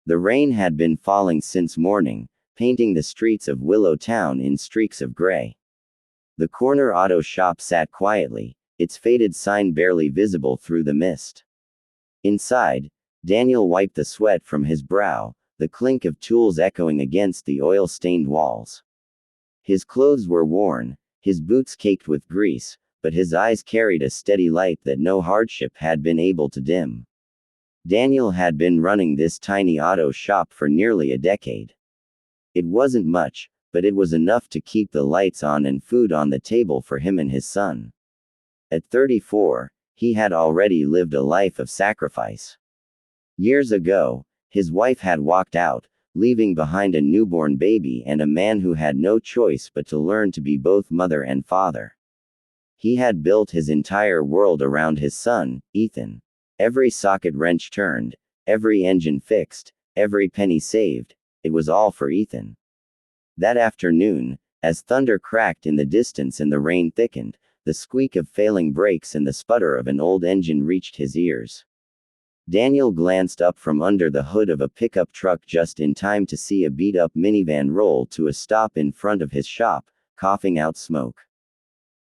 The rain had been falling since morning, painting the streets of Willow Town in streaks of gray. The corner auto shop sat quietly, its faded sign barely visible through the mist. Inside, Daniel wiped the sweat from his brow, the clink of tools echoing against the oil-stained walls. His clothes were worn, his boots caked with grease, but his eyes carried a steady light that no hardship had been able to dim. Daniel had been running this tiny auto shop for nearly a decade. It wasn't much, but it was enough to keep the lights on and food on the table for him and his son. At 34, he had already lived a life of sacrifice. Years ago, his wife had walked out, leaving behind a newborn baby and a man who had no choice but to learn to be both mother and father. He had built his entire world around his son, Ethan. Every socket wrench turned, every engine fixed, every penny saved, it was all for Ethan. That afternoon, as thunder cracked in the distance and the rain thickened, the squeak of failing brakes and the sputter of an old engine reached his ears. Daniel glanced up from under the hood of a pickup truck just in time to see a beat-up minivan roll to a stop in front of his shop, coughing out smoke.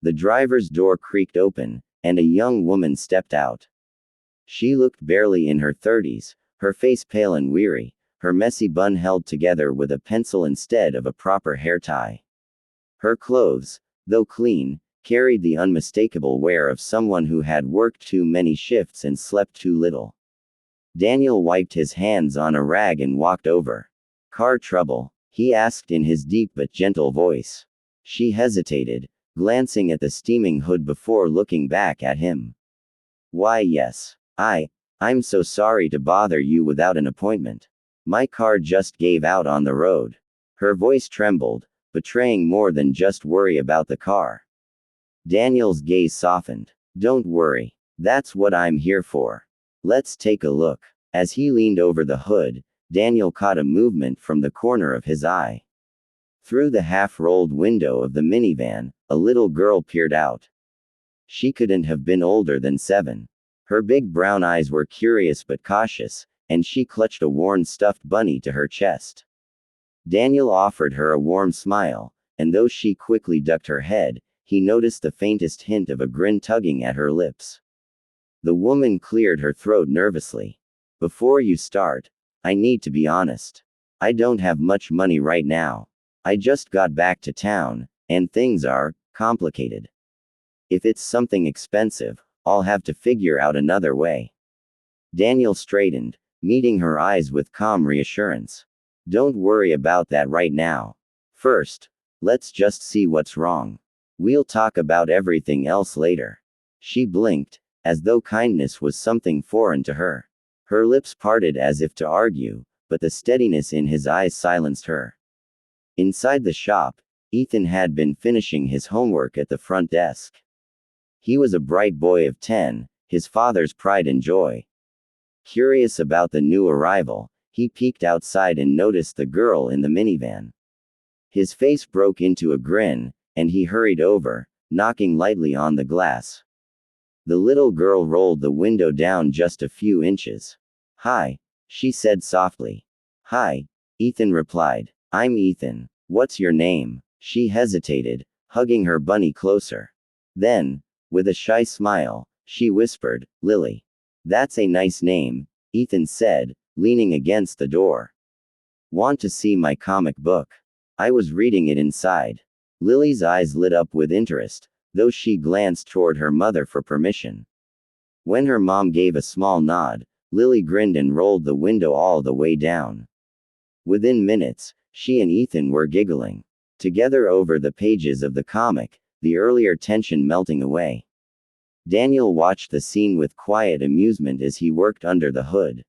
The driver's door creaked open, and a young woman stepped out. She looked barely in her 30s, her face pale and weary, her messy bun held together with a pencil instead of a proper hair tie. Her clothes, though clean, carried the unmistakable wear of someone who had worked too many shifts and slept too little. Daniel wiped his hands on a rag and walked over. "Car trouble?" he asked in his deep but gentle voice. She hesitated, glancing at the steaming hood before looking back at him. "Why, yes. I'm so sorry to bother you without an appointment. My car just gave out on the road." Her voice trembled, betraying more than just worry about the car. Daniel's gaze softened. "Don't worry. That's what I'm here for. Let's take a look." As he leaned over the hood, Daniel caught a movement from the corner of his eye. Through the half-rolled window of the minivan, a little girl peered out. She couldn't have been older than 7. Her big brown eyes were curious but cautious, and she clutched a worn stuffed bunny to her chest. Daniel offered her a warm smile, and though she quickly ducked her head, he noticed the faintest hint of a grin tugging at her lips. The woman cleared her throat nervously. "Before you start, I need to be honest. I don't have much money right now. I just got back to town, and things are complicated. If it's something expensive, I'll have to figure out another way." Daniel straightened, meeting her eyes with calm reassurance. "Don't worry about that right now. First, let's just see what's wrong. We'll talk about everything else later." She blinked, as though kindness was something foreign to her. Her lips parted as if to argue, but the steadiness in his eyes silenced her. Inside the shop, Ethan had been finishing his homework at the front desk. He was a bright boy of 10, his father's pride and joy. Curious about the new arrival, he peeked outside and noticed the girl in the minivan. His face broke into a grin, and he hurried over, knocking lightly on the glass. The little girl rolled the window down just a few inches. "Hi," she said softly. "Hi," Ethan replied. "I'm Ethan. What's your name?" She hesitated, hugging her bunny closer. Then, with a shy smile, she whispered, "Lily." "That's a nice name," Ethan said, leaning against the door. "Want to see my comic book? I was reading it inside." Lily's eyes lit up with interest, though she glanced toward her mother for permission. When her mom gave a small nod, Lily grinned and rolled the window all the way down. Within minutes, she and Ethan were giggling together over the pages of the comic, the earlier tension melting away. Daniel watched the scene with quiet amusement as he worked under the hood.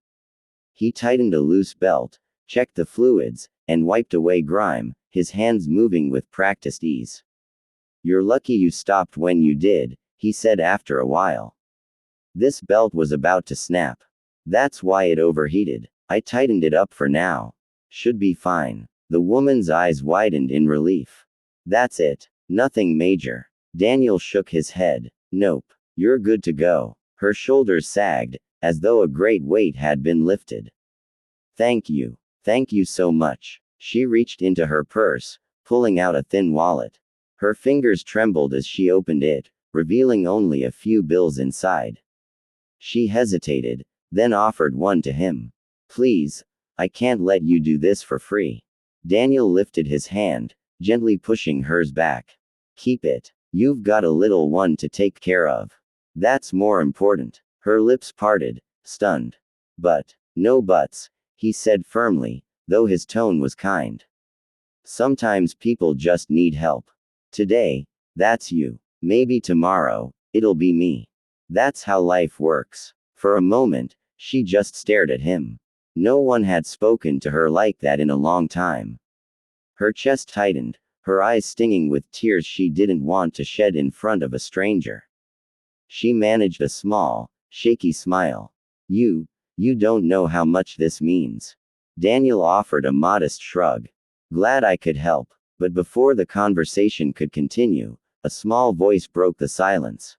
He tightened a loose belt, checked the fluids, and wiped away grime, his hands moving with practiced ease. "You're lucky you stopped when you did," he said after a while. "This belt was about to snap. That's why it overheated. I tightened it up for now. Should be fine." The woman's eyes widened in relief. "That's it. Nothing major." Daniel shook his head. "Nope. You're good to go." Her shoulders sagged, as though a great weight had been lifted. Thank you. Thank you so much. She reached into her purse, pulling out a thin wallet. Her fingers trembled as she opened it, revealing only a few bills inside. She hesitated, then offered one to him. Please, I can't let you do this for free. Daniel lifted his hand, gently pushing hers back. Keep it. You've got a little one to take care of. That's more important. Her lips parted, stunned. But, no buts, he said firmly, though his tone was kind. Sometimes people just need help. Today, that's you. Maybe tomorrow, it'll be me. That's how life works. For a moment, she just stared at him. No one had spoken to her like that in a long time. Her chest tightened, her eyes stinging with tears she didn't want to shed in front of a stranger. She managed a small, shaky smile. You don't know how much this means. Daniel offered a modest shrug. Glad I could help. But before the conversation could continue, a small voice broke the silence.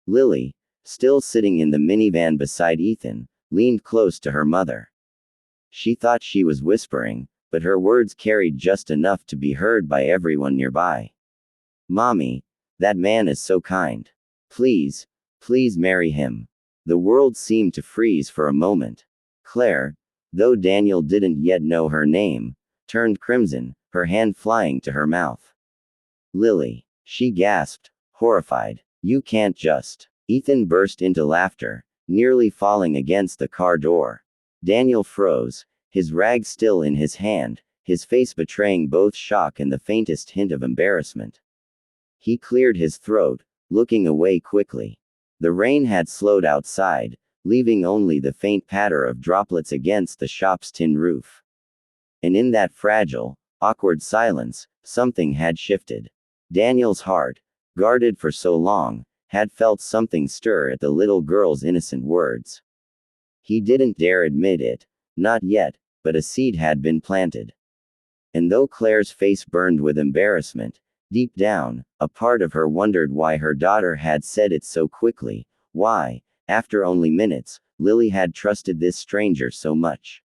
Lily, still sitting in the minivan beside Ethan, leaned close to her mother. She thought she was whispering, but her words carried just enough to be heard by everyone nearby. Mommy, that man is so kind. Please, please marry him. The world seemed to freeze for a moment. Claire, though Daniel didn't yet know her name, turned crimson, her hand flying to her mouth. Lily, she gasped, horrified. You can't just. Ethan burst into laughter, nearly falling against the car door. Daniel froze, his rag still in his hand, his face betraying both shock and the faintest hint of embarrassment. He cleared his throat, looking away quickly. The rain had slowed outside, leaving only the faint patter of droplets against the shop's tin roof. And in that fragile, awkward silence, something had shifted. Daniel's heart, guarded for so long, had felt something stir at the little girl's innocent words. He didn't dare admit it, not yet, but a seed had been planted. And though Claire's face burned with embarrassment, deep down, a part of her wondered why her daughter had said it so quickly, why, after only minutes, Lily had trusted this stranger so much.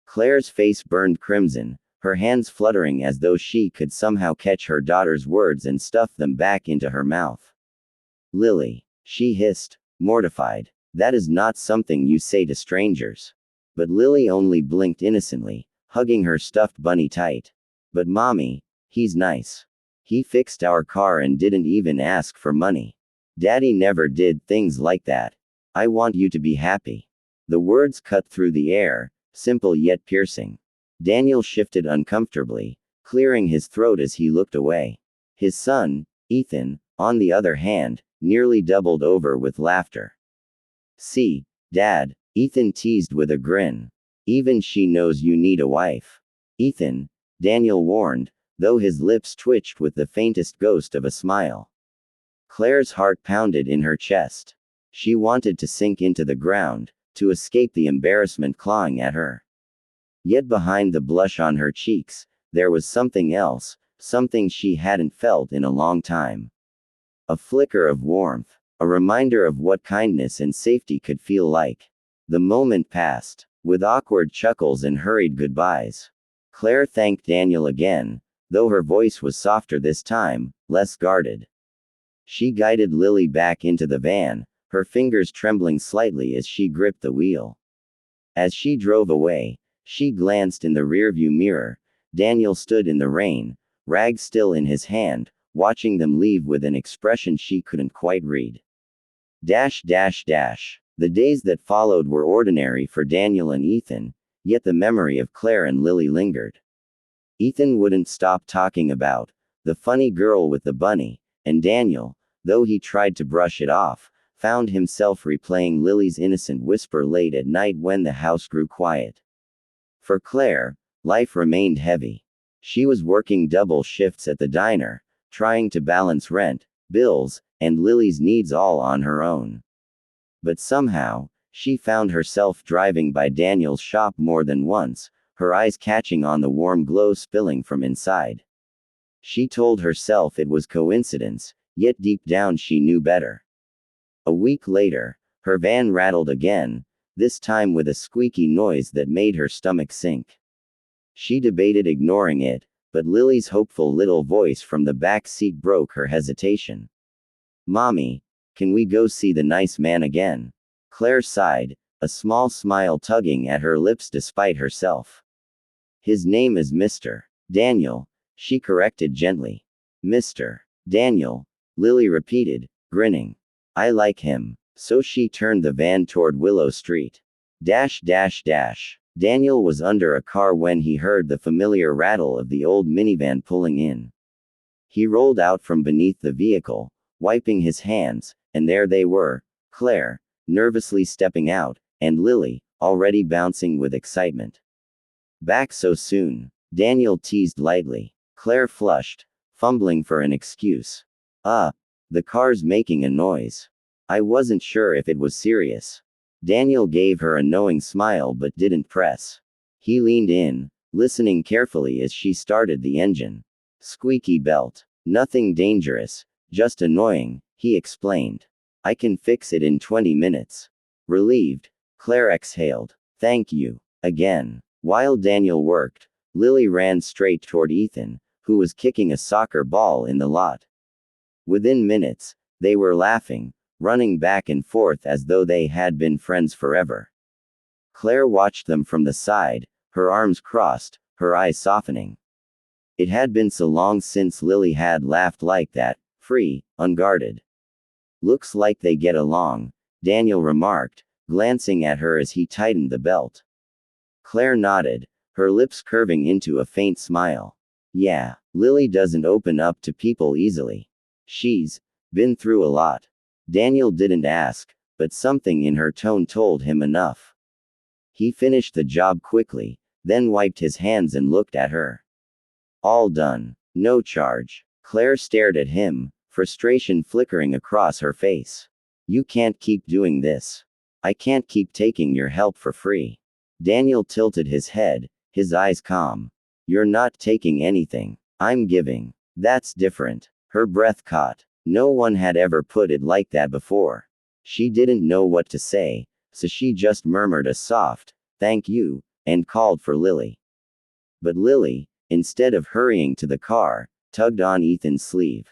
Claire's face burned crimson, her hands fluttering as though she could somehow catch her daughter's words and stuff them back into her mouth. Lily, she hissed, mortified. That is not something you say to strangers. But Lily only blinked innocently, hugging her stuffed bunny tight. But mommy, he's nice. He fixed our car and didn't even ask for money. Daddy never did things like that. I want you to be happy. The words cut through the air, simple yet piercing. Daniel shifted uncomfortably, clearing his throat as he looked away. His son, Ethan, on the other hand, nearly doubled over with laughter. See, Dad, Ethan teased with a grin. Even she knows you need a wife. Ethan, Daniel warned, though his lips twitched with the faintest ghost of a smile. Claire's heart pounded in her chest. She wanted to sink into the ground, to escape the embarrassment clawing at her. Yet behind the blush on her cheeks, there was something else, something she hadn't felt in a long time. A flicker of warmth, a reminder of what kindness and safety could feel like. The moment passed, with awkward chuckles and hurried goodbyes. Claire thanked Daniel again, though her voice was softer this time, less guarded. She guided Lily back into the van, her fingers trembling slightly as she gripped the wheel. As she drove away, she glanced in the rearview mirror. Daniel stood in the rain, rag still in his hand, watching them leave with an expression she couldn't quite read. The days that followed were ordinary for Daniel and Ethan, yet the memory of Claire and Lily lingered. Ethan wouldn't stop talking about the funny girl with the bunny, and Daniel, though he tried to brush it off, found himself replaying Lily's innocent whisper late at night when the house grew quiet. For Claire, life remained heavy. She was working double shifts at the diner, trying to balance rent, bills, and Lily's needs all on her own. But somehow, she found herself driving by Daniel's shop more than once, her eyes catching on the warm glow spilling from inside. She told herself it was coincidence, yet deep down she knew better. A week later, her van rattled again, this time with a squeaky noise that made her stomach sink. She debated ignoring it, but Lily's hopeful little voice from the back seat broke her hesitation. Mommy, can we go see the nice man again? Claire sighed, a small smile tugging at her lips despite herself. His name is Mr. Daniel, she corrected gently. Mr. Daniel, Lily repeated, grinning. I like him. So she turned the van toward Willow Street. Daniel was under a car when he heard the familiar rattle of the old minivan pulling in. He rolled out from beneath the vehicle, wiping his hands, and there they were, Claire, nervously stepping out, and Lily, already bouncing with excitement. Back so soon? Daniel teased lightly. Claire flushed, fumbling for an excuse. The car's making a noise. I wasn't sure if it was serious. Daniel gave her a knowing smile but didn't press. He leaned in, listening carefully as she started the engine. Squeaky belt. Nothing dangerous, just annoying, he explained. I can fix it in 20 minutes. Relieved, Claire exhaled. Thank you. Again. While Daniel worked, Lily ran straight toward Ethan, who was kicking a soccer ball in the lot. Within minutes, they were laughing, running back and forth as though they had been friends forever. Claire watched them from the side, her arms crossed, her eyes softening. It had been so long since Lily had laughed like that, free, unguarded. Looks like they get along, Daniel remarked, glancing at her as he tightened the belt. Claire nodded, her lips curving into a faint smile. Yeah, Lily doesn't open up to people easily. She's been through a lot. Daniel didn't ask, but something in her tone told him enough. He finished the job quickly, then wiped his hands and looked at her. All done. No charge. Claire stared at him, frustration flickering across her face. You can't keep doing this. I can't keep taking your help for free. Daniel tilted his head, his eyes calm. You're not taking anything. I'm giving. That's different. Her breath caught. No one had ever put it like that before. She didn't know what to say, so she just murmured a soft, thank you, and called for Lily. But Lily, instead of hurrying to the car, tugged on Ethan's sleeve.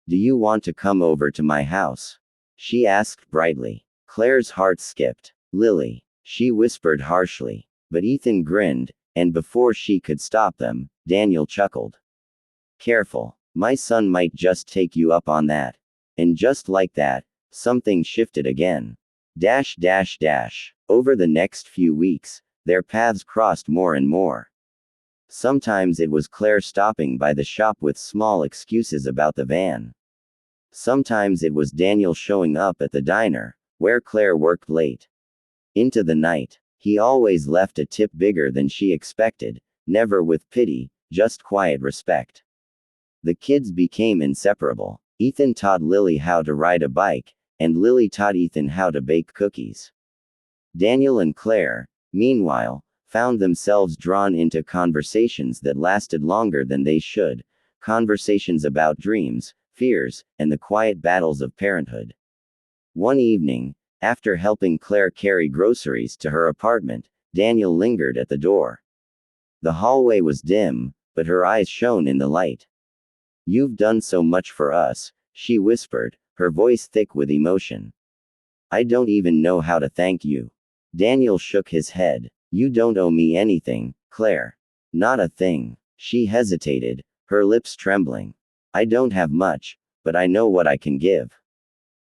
Do you want to come over to my house? She asked brightly. Claire's heart skipped. Lily, she whispered harshly. But Ethan grinned, and before she could stop them, Daniel chuckled. Careful. My son might just take you up on that. And just like that, something shifted again. Over the next few weeks, their paths crossed more and more. Sometimes it was Claire stopping by the shop with small excuses about the van. Sometimes it was Daniel showing up at the diner, where Claire worked late. Into the night, he always left a tip bigger than she expected, never with pity, just quiet respect. The kids became inseparable. Ethan taught Lily how to ride a bike, and Lily taught Ethan how to bake cookies. Daniel and Claire, meanwhile, found themselves drawn into conversations that lasted longer than they should, conversations about dreams, fears, and the quiet battles of parenthood. One evening, after helping Claire carry groceries to her apartment, Daniel lingered at the door. The hallway was dim, but her eyes shone in the light. You've done so much for us, she whispered, her voice thick with emotion. I don't even know how to thank you. Daniel shook his head. You don't owe me anything, Claire. Not a thing. She hesitated, her lips trembling. I don't have much, but I know what I can give.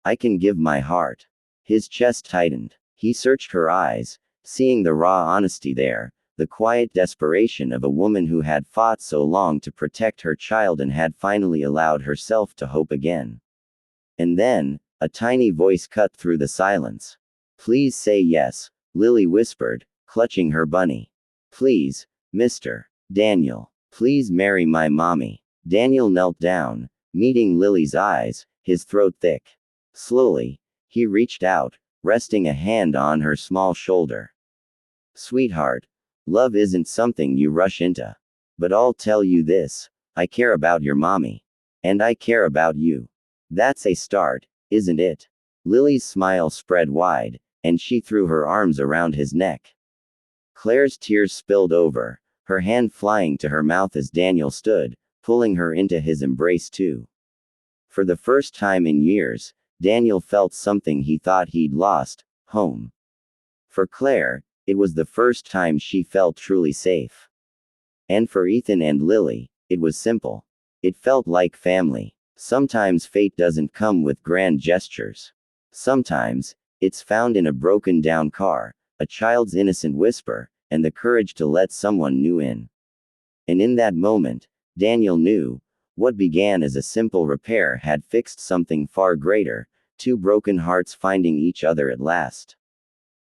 I can give my heart. His chest tightened. He searched her eyes, seeing the raw honesty there, the quiet desperation of a woman who had fought so long to protect her child and had finally allowed herself to hope again. And then, a tiny voice cut through the silence. Please say yes, Lily whispered, clutching her bunny. Please, Mr. Daniel. Please marry my mommy. Daniel knelt down, meeting Lily's eyes, his throat thick. Slowly, he reached out, resting a hand on her small shoulder. Sweetheart, love isn't something you rush into. But I'll tell you this, I care about your mommy. And I care about you. That's a start, isn't it? Lily's smile spread wide, and she threw her arms around his neck. Claire's tears spilled over, her hand flying to her mouth as Daniel stood, pulling her into his embrace too. For the first time in years, Daniel felt something he thought he'd lost: home. For Claire, it was the first time she felt truly safe. And for Ethan and Lily, it was simple. It felt like family. Sometimes fate doesn't come with grand gestures. Sometimes, it's found in a broken down car, a child's innocent whisper, and the courage to let someone new in. And in that moment, Daniel knew, what began as a simple repair had fixed something far greater: two broken hearts finding each other at last.